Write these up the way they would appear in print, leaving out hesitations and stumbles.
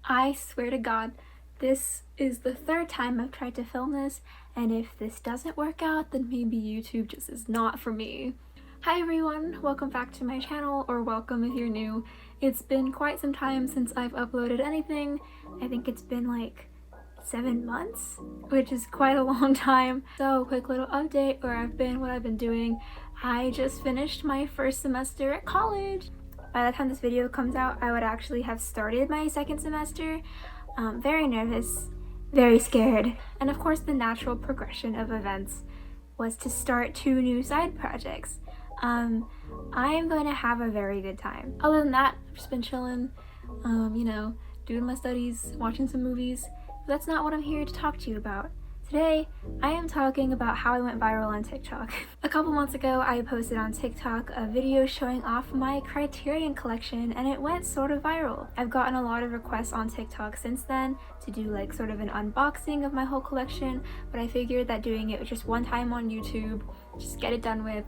I swear to God, this is the third time I've tried to film this, and if this doesn't work out, then maybe YouTube just is not for me. Hi everyone, welcome back to my channel, or welcome if you're new. It's been quite some time since I've uploaded anything. I think it's been like 7 months, which is quite a long time. So quick little update where I've been, what I've been doing. I just finished my first semester at college. By the time this video comes out, I would actually have started my second semester. Very nervous, very scared. And of course the natural progression of events was to start 2 new side projects. I am going to have a very good time. Other than that, I've just been chilling, doing my studies, watching some movies. But that's not what I'm here to talk to you about. Today, I am talking about how I went viral on TikTok. A couple months ago, I posted on TikTok a video showing off my Criterion collection, and it went sort of viral. I've gotten a lot of requests on TikTok since then to do like sort of an unboxing of my whole collection, but I figured that doing it just one time on YouTube, just get it done with,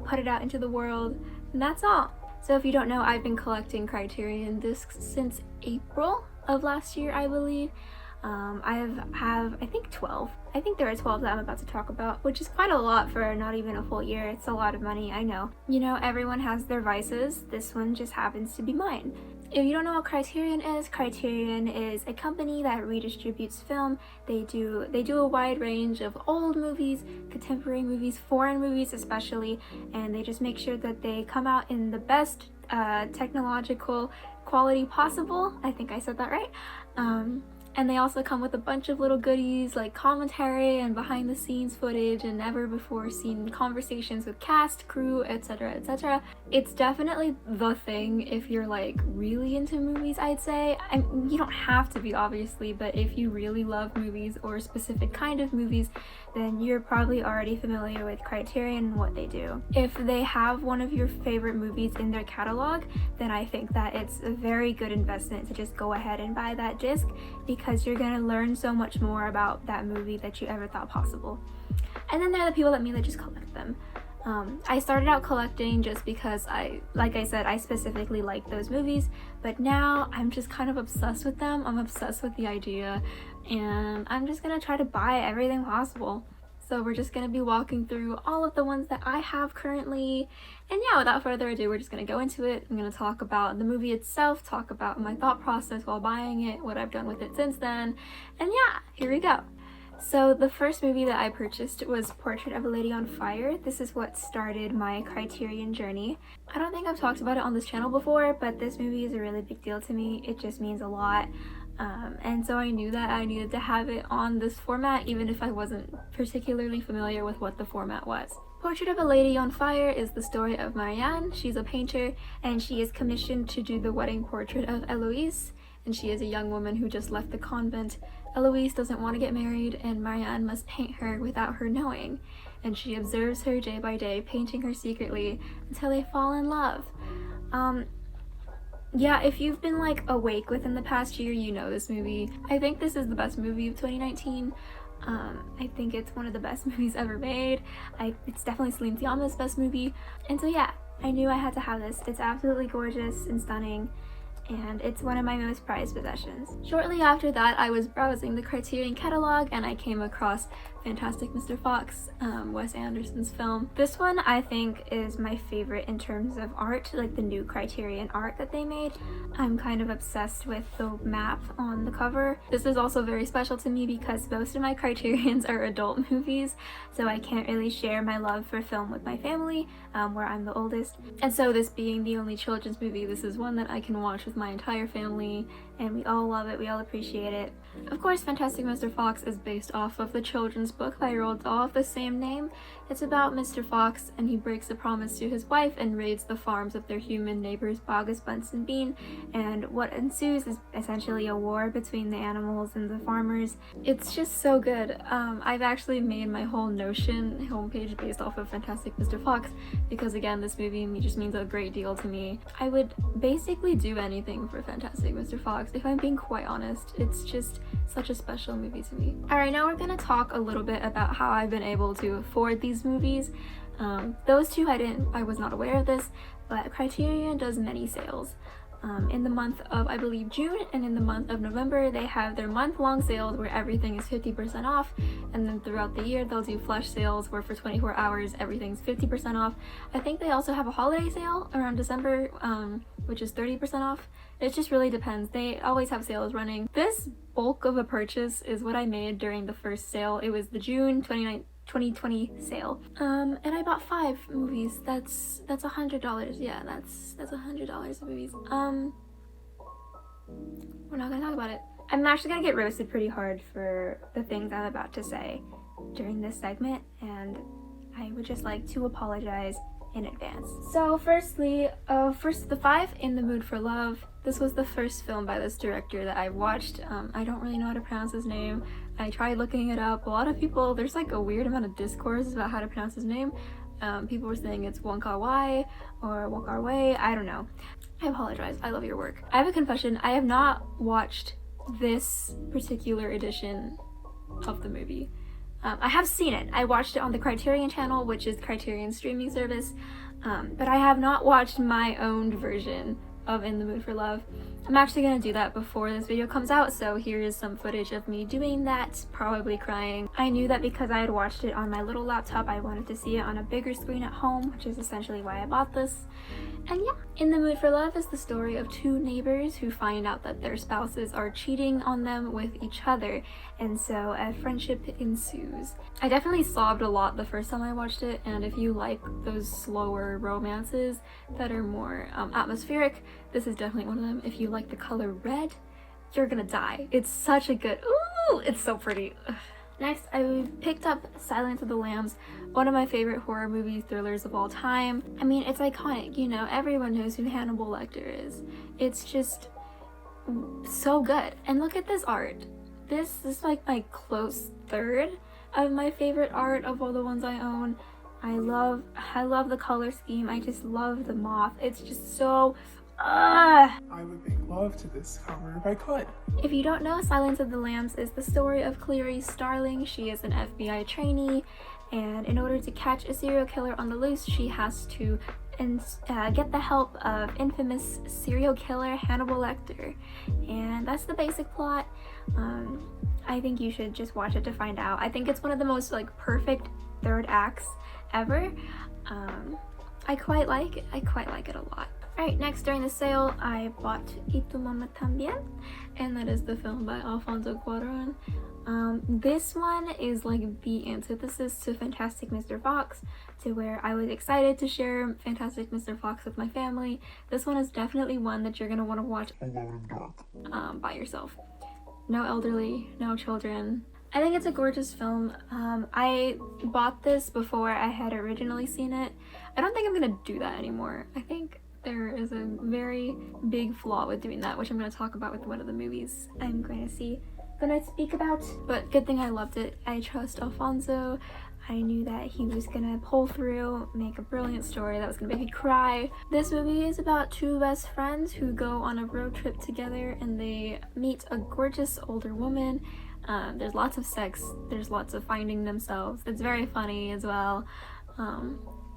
put it out into the world, and that's all. So if you don't know, I've been collecting Criterion discs since April of last year, I believe. I have I think 12. I think there are 12 that I'm about to talk about, which is quite a lot for not even a full year. It's a lot of money, I know. You know, everyone has their vices. This one just happens to be mine. If you don't know what Criterion is a company that redistributes film. They do a wide range of old movies, contemporary movies, foreign movies especially, and they just make sure that they come out in the best technological quality possible. I think I said that right. And they also come with a bunch of little goodies like commentary and behind the scenes footage and never before seen conversations with cast, crew, etc, etc. It's definitely the thing if you're like really into movies, I'd say. You don't have to be, obviously, but if you really love movies or a specific kind of movies, then you're probably already familiar with Criterion and what they do. If they have one of your favorite movies in their catalog, then I think that it's a very good investment to just go ahead and buy that disc, because you're gonna learn so much more about that movie that you ever thought possible. And then there are the people like me that just collect them. I started out collecting just because like I said, I specifically like those movies, but now I'm just kind of obsessed with them. I'm obsessed with the idea, and I'm just gonna try to buy everything possible. So we're just gonna be walking through all of the ones that I have currently. And yeah, without further ado, we're just gonna go into it. I'm gonna talk about the movie itself, talk about my thought process while buying it, what I've done with it since then, and yeah, here we go. So the first movie that I purchased was Portrait of a Lady on Fire. This is what started my Criterion journey. I don't think I've talked about it on this channel before, but this movie is a really big deal to me. It just means a lot. And so I knew that I needed to have it on this format, even if I wasn't particularly familiar with what the format was. Portrait of a Lady on Fire is the story of Marianne. She's a painter, and she is commissioned to do the wedding portrait of Eloise, and she is a young woman who just left the convent. Eloise doesn't want to get married, and Marianne must paint her without her knowing, and she observes her day by day, painting her secretly until they fall in love. Yeah, if you've been like awake within the past year, you know this movie. I think this is the best movie of 2019. I think it's one of the best movies ever made. It's definitely Celine Sciamma's best movie. And so yeah, I knew I had to have this. It's absolutely gorgeous and stunning, and it's one of my most prized possessions. Shortly after that, I was browsing the Criterion catalog and I came across Fantastic Mr. Fox, Wes Anderson's film. This one I think is my favorite in terms of art, like the new Criterion art that they made. I'm kind of obsessed with the map on the cover. This is also very special to me because most of my Criterions are adult movies, so I can't really share my love for film with my family, where I'm the oldest. And so this being the only children's movie, this is one that I can watch with my entire family, and we all love it, we all appreciate it. Of course, Fantastic Mr. Fox is based off of the children's book by Roald Dahl of the same name. It's about Mr. Fox, and he breaks a promise to his wife and raids the farms of their human neighbors Bogus, Bunce, and Bean, and what ensues is essentially a war between the animals and the farmers. It's just so good. I've actually made my whole Notion homepage based off of Fantastic Mr. Fox because, again, this movie just means a great deal to me. I would basically do anything for Fantastic Mr. Fox, if I'm being quite honest. It's just such a special movie to me. Alright, now we're gonna talk a little bit about how I've been able to afford these movies. Those two I was not aware of this, but Criterion does many sales. In the month of, I believe, June, and in the month of November, they have their month-long sales where everything is 50% off, and then throughout the year they'll do flash sales where for 24 hours everything's 50% off. I think they also have a holiday sale around December, which is 30% off. It just really depends. They always have sales running. This bulk of a purchase is what I made during the first sale. It was the June 2020 sale. And I bought 5 movies. That's $100. Yeah, that's $100 of movies. We're not gonna talk about it. I'm actually gonna get roasted pretty hard for the things I'm about to say during this segment, and I would just like to apologize in advance. So firstly, the 5, In the Mood for Love. This was the first film by this director that I watched. I don't really know how to pronounce his name. I tried looking it up. A lot of people, there's like a weird amount of discourse about how to pronounce his name. People were saying it's Wong Kar Wai or Wong Kar Wai. I don't know. I apologize. I love your work. I have a confession. I have not watched this particular edition of the movie. I have seen it. I watched it on the Criterion channel, which is Criterion's streaming service, but I have not watched my own version of In the Mood for Love. I'm actually gonna do that before this video comes out, so here is some footage of me doing that, probably crying. I knew that because I had watched it on my little laptop, I wanted to see it on a bigger screen at home, which is essentially why I bought this. And yeah, In the Mood for Love is the story of 2 neighbors who find out that their spouses are cheating on them with each other, and so a friendship ensues. I definitely sobbed a lot the first time I watched it, and if you like those slower romances that are more atmospheric, this is definitely one of them. If you like the color red, you're gonna die. It's such a good, ooh, it's so pretty. Ugh. Next, I picked up Silence of the Lambs, one of my favorite horror movie thrillers of all time. I mean, it's iconic, you know, everyone knows who Hannibal Lecter is. It's just so good. And look at this art. This is like my close third of my favorite art of all the ones I own. I love the color scheme. I just love the moth. It's just so I would make love to this cover if I could. If you don't know, Silence of the Lambs is the story of Clarice Starling. She is an FBI trainee, and in order to catch a serial killer on the loose, she has to get the help of infamous serial killer Hannibal Lecter. And that's the basic plot. I think you should just watch it to find out. I think it's one of the most like perfect third acts ever. I quite like it. I quite like it a lot. Alright, next during the sale, I bought Y Tu Mamá También, and that is the film by Alfonso Cuarón. This one is like the antithesis to Fantastic Mr. Fox, to where I was excited to share Fantastic Mr. Fox with my family. This one is definitely one that you're going to want to watch alone and dark, by yourself. No elderly, no children. I think it's a gorgeous film. I bought this before I had originally seen it. I don't think I'm going to do that anymore. I think there is a very big flaw with doing that, which I'm going to talk about with one of the movies I'm going to speak about. But good thing I loved it. I trust Alfonso. I knew that he was gonna pull through, make a brilliant story that was gonna make me cry. This movie is about 2 best friends who go on a road trip together, and they meet a gorgeous older woman. There's lots of sex, there's lots of finding themselves. It's very funny as well.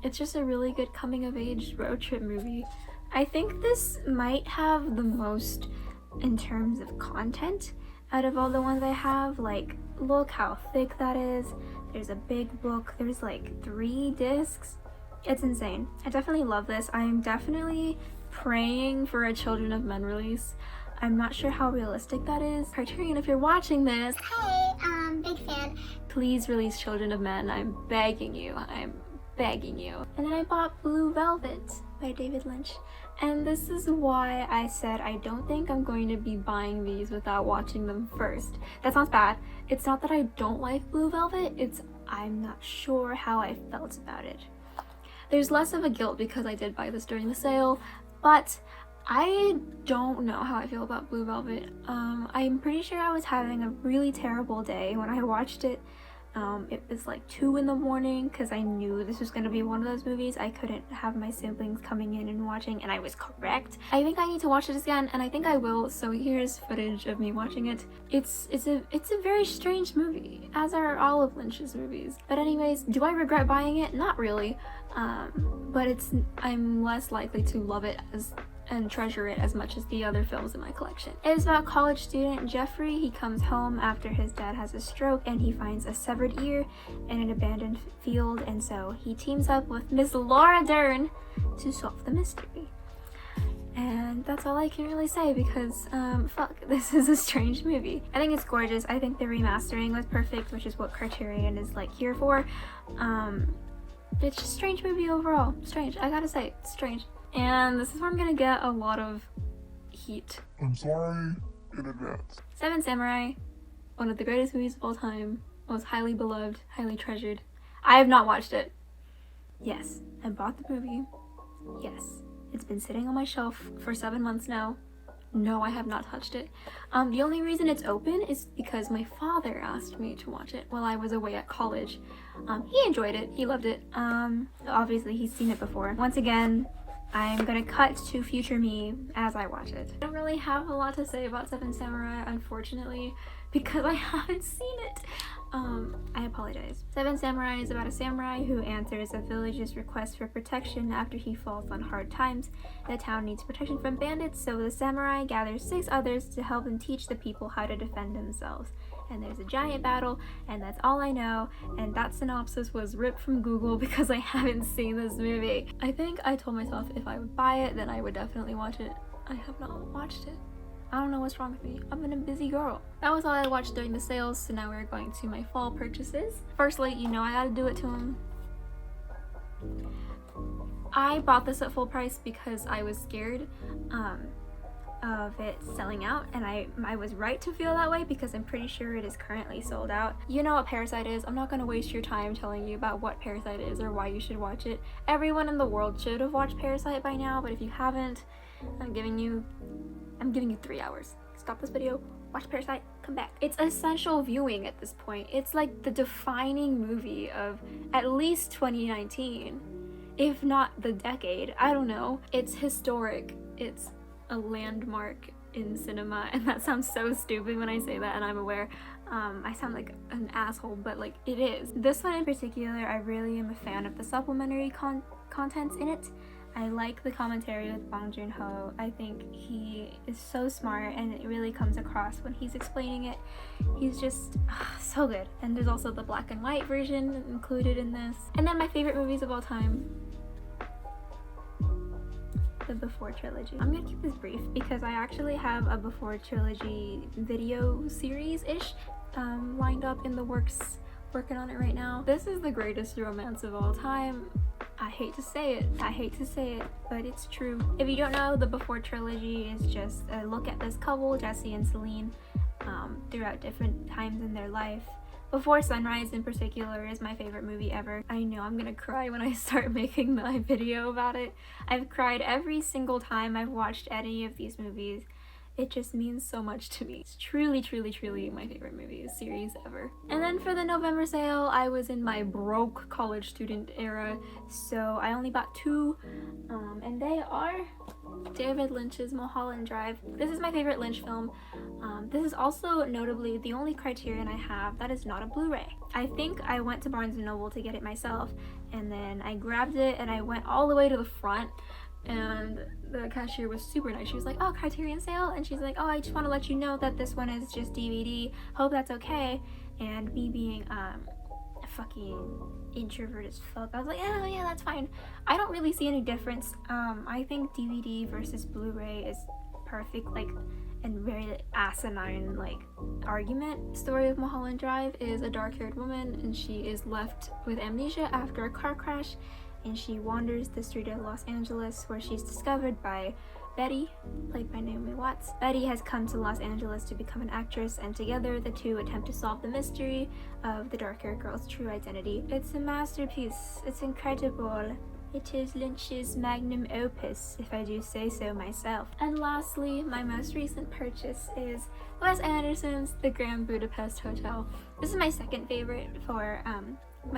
It's just a really good coming of age road trip movie. I think this might have the most in terms of content out of all the ones I have. Like, look how thick that is. There's a big book. There's like 3 discs. It's insane. I definitely love this. I'm definitely praying for a Children of Men release. I'm not sure how realistic that is. Criterion, if you're watching this, hey, big fan. Please release Children of Men. I'm begging you. I'm begging you. And then I bought Blue Velvet by David Lynch. And this is why I said I don't think I'm going to be buying these without watching them first. That sounds bad. It's not that I don't like Blue Velvet, it's I'm not sure how I felt about it. There's less of a guilt because I did buy this during the sale, but I don't know how I feel about Blue Velvet. I'm pretty sure I was having a really terrible day when I watched it. It was like 2 in the morning because I knew this was going to be one of those movies I couldn't have my siblings coming in and watching, and I was correct. I think I need to watch it again, and I think I will, so here's footage of me watching it. It's a very strange movie, as are all of Lynch's movies. But anyways, do I regret buying it? Not really, but I'm less likely to love it and treasure it as much as the other films in my collection. It is about college student Jeffrey. He comes home after his dad has a stroke and he finds a severed ear in an abandoned field, and so he teams up with Miss Laura Dern to solve the mystery. And that's all I can really say because, fuck, this is a strange movie. I think it's gorgeous. I think the remastering was perfect, which is what Criterion is like here for. It's just a strange movie overall. Strange, I gotta say, it's strange. And this is where I'm gonna get a lot of heat. I'm sorry in advance. Seven Samurai, one of the greatest movies of all time, was highly beloved, highly treasured. I have not watched it. Yes, I bought the movie. Yes, it's been sitting on my shelf for 7 months now. No, I have not touched it. The only reason it's open is because my father asked me to watch it while I was away at college. He enjoyed it, he loved it. Obviously he's seen it before. Once again, I'm gonna cut to future me as I watch it. I don't really have a lot to say about Seven Samurai, unfortunately, because I haven't seen it. I apologize. Seven Samurai is about a samurai who answers a village's request for protection after he falls on hard times. The town needs protection from bandits, so the samurai gathers 6 others to help them teach the people how to defend themselves. And there's a giant battle, and that's all I know, and that synopsis was ripped from Google because I haven't seen this movie. I think I told myself if I would buy it, then I would definitely watch it. I have not watched it. I don't know what's wrong with me. I've been a busy girl. That was all I watched during the sales, so now we're going to my fall purchases. Firstly, you know I gotta do it to them. I bought this at full price because I was scared of it selling out, and I was right to feel that way because I'm pretty sure it is currently sold out. You know what Parasite is. I'm not going to waste your time telling you about what Parasite is or why you should watch it. Everyone in the world should have watched Parasite by now, but if you haven't, I'm giving you 3 hours. Stop this video, watch Parasite, come back. It's essential viewing at this point. It's like the defining movie of at least 2019, if not the decade. I don't know. It's historic. It's a landmark in cinema, and that sounds so stupid when I say that, and I'm aware I sound like an asshole, but like it is. This one in particular, I really am a fan of the supplementary contents in it. I like the commentary with Bong Joon-ho. I think he is so smart, and it really comes across when he's explaining it. He's just so good. And there's also the black and white version included in this. And then my favorite movies of all time, the Before trilogy. I'm gonna keep this brief because I actually have a Before trilogy video series-ish lined up in the works, working on it right now. This is the greatest romance of all time. I hate to say it, but it's true. If you don't know, the Before trilogy is just a look at this couple, Jesse and Celine, throughout different times in their life. Before Sunrise in particular is my favorite movie ever. I know I'm gonna cry when I start making my video about it. I've cried every single time I've watched any of these movies. It just means so much to me. It's truly, truly, truly my favorite movie series ever. And then for the November sale, I was in my broke college student era, so I only bought 2, and they are David Lynch's Mulholland Drive. This is my favorite Lynch film. This is also notably the only Criterion I have that is not a Blu-ray. I think I went to Barnes & Noble to get it myself, and then I grabbed it and I went all the way to the front, and the cashier was super nice. She was like, "Oh, Criterion sale?" And she's like, "Oh, I just want to let you know that this one is just DVD. Hope that's okay." And me being a fucking introvert as fuck, I was like, "Oh yeah, that's fine." I don't really see any difference. I think DVD versus Blu-ray is perfect, like, and very asinine like argument. Story of Mulholland Drive is a dark-haired woman, and she is left with amnesia after a car crash, and she wanders the street of Los Angeles where she's discovered by Betty, played by Naomi Watts. Betty has come to Los Angeles to become an actress, and together the two attempt to solve the mystery of the dark-haired girl's true identity. It's a masterpiece. It's incredible. It is Lynch's magnum opus, if I do say so myself. And lastly, my most recent purchase is Wes Anderson's The Grand Budapest Hotel. This is my second favorite for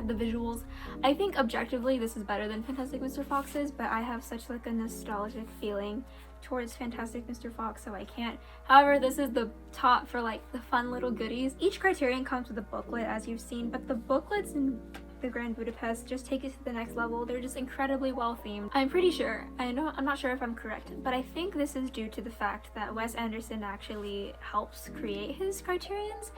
the visuals. I think objectively this is better than Fantastic Mr. Fox's, but I have such like a nostalgic feeling towards Fantastic Mr. Fox, so I can't. However, this is the top for like the fun little goodies. Each criterion comes with a booklet, as you've seen, but the booklets in the Grand Budapest just take it to the next level. They're just incredibly well themed. I'm pretty sure, I'm not sure if I'm correct, but I think this is due to the fact that Wes Anderson actually helps create his criterions.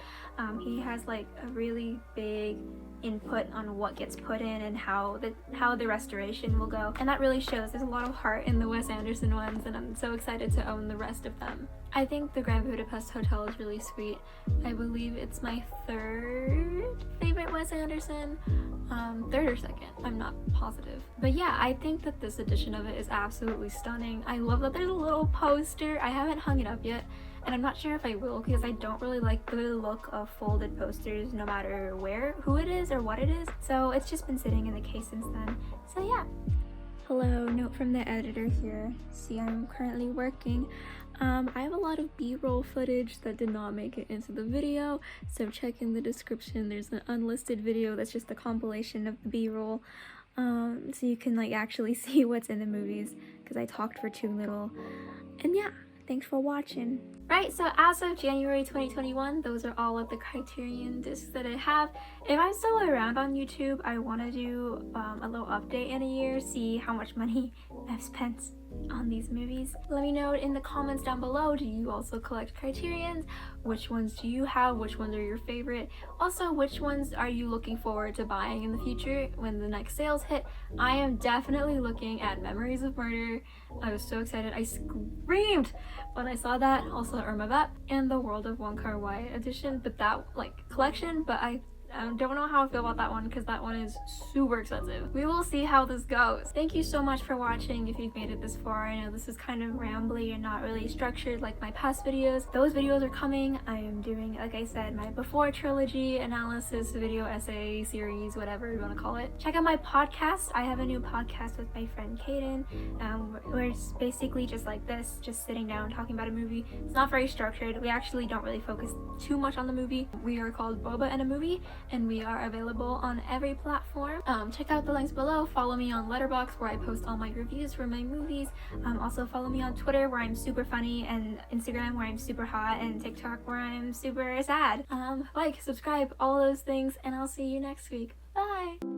He has like a really big input on what gets put in and how the restoration will go, and that really shows. There's a lot of heart in the Wes Anderson ones, and I'm so excited to own the rest of them. I think the Grand Budapest Hotel is really sweet. I believe it's my third favorite Wes Anderson, third or second, I'm not positive. But yeah, I think that this edition of it is absolutely stunning. I love that there's a little poster. I haven't hung it up yet, and I'm not sure if I will because I don't really like the look of folded posters no matter who it is or what it is. So it's just been sitting in the case since then. So yeah. Hello, note from the editor here. See, I'm currently working. I have a lot of B-roll footage that did not make it into the video, so check in the description. There's an unlisted video that's just a compilation of the B-roll, so you can like actually see what's in the movies, because I talked for too little. And yeah, thanks for watching. Right, so as of January 2021, those are all of the Criterion discs that I have. If I'm still around on YouTube, I want to do a little update in a year, see how much money I've spent on these movies. Let me know in the comments down below, do you also collect Criterions? Which ones do you have? Which ones are your favorite? Also, which ones are you looking forward to buying in the future when the next sales hit? I am definitely looking at Memories of Murder. I was so excited. I screamed when I saw that. Also Irma Vep and the World of Wong Kar-wai edition, but that like collection, but I don't know how I feel about that one because that one is super expensive. We will see how this goes. Thank you so much for watching if you've made it this far. I know this is kind of rambly and not really structured like my past videos. Those videos are coming. I am doing, like I said, my before trilogy analysis video essay series, whatever you want to call it. Check out my podcast. I have a new podcast with my friend Kaden, where it's basically just like this, just sitting down talking about a movie. It's not very structured. We actually don't really focus too much on the movie. We are called Boba and a Movie, and we are available on every platform. Check out the links below. Follow me on Letterboxd where I post all my reviews for my movies. Also follow me on Twitter where I'm super funny, and Instagram where I'm super hot, and TikTok where I'm super sad. Like, subscribe, all those things, and I'll see you next week. Bye!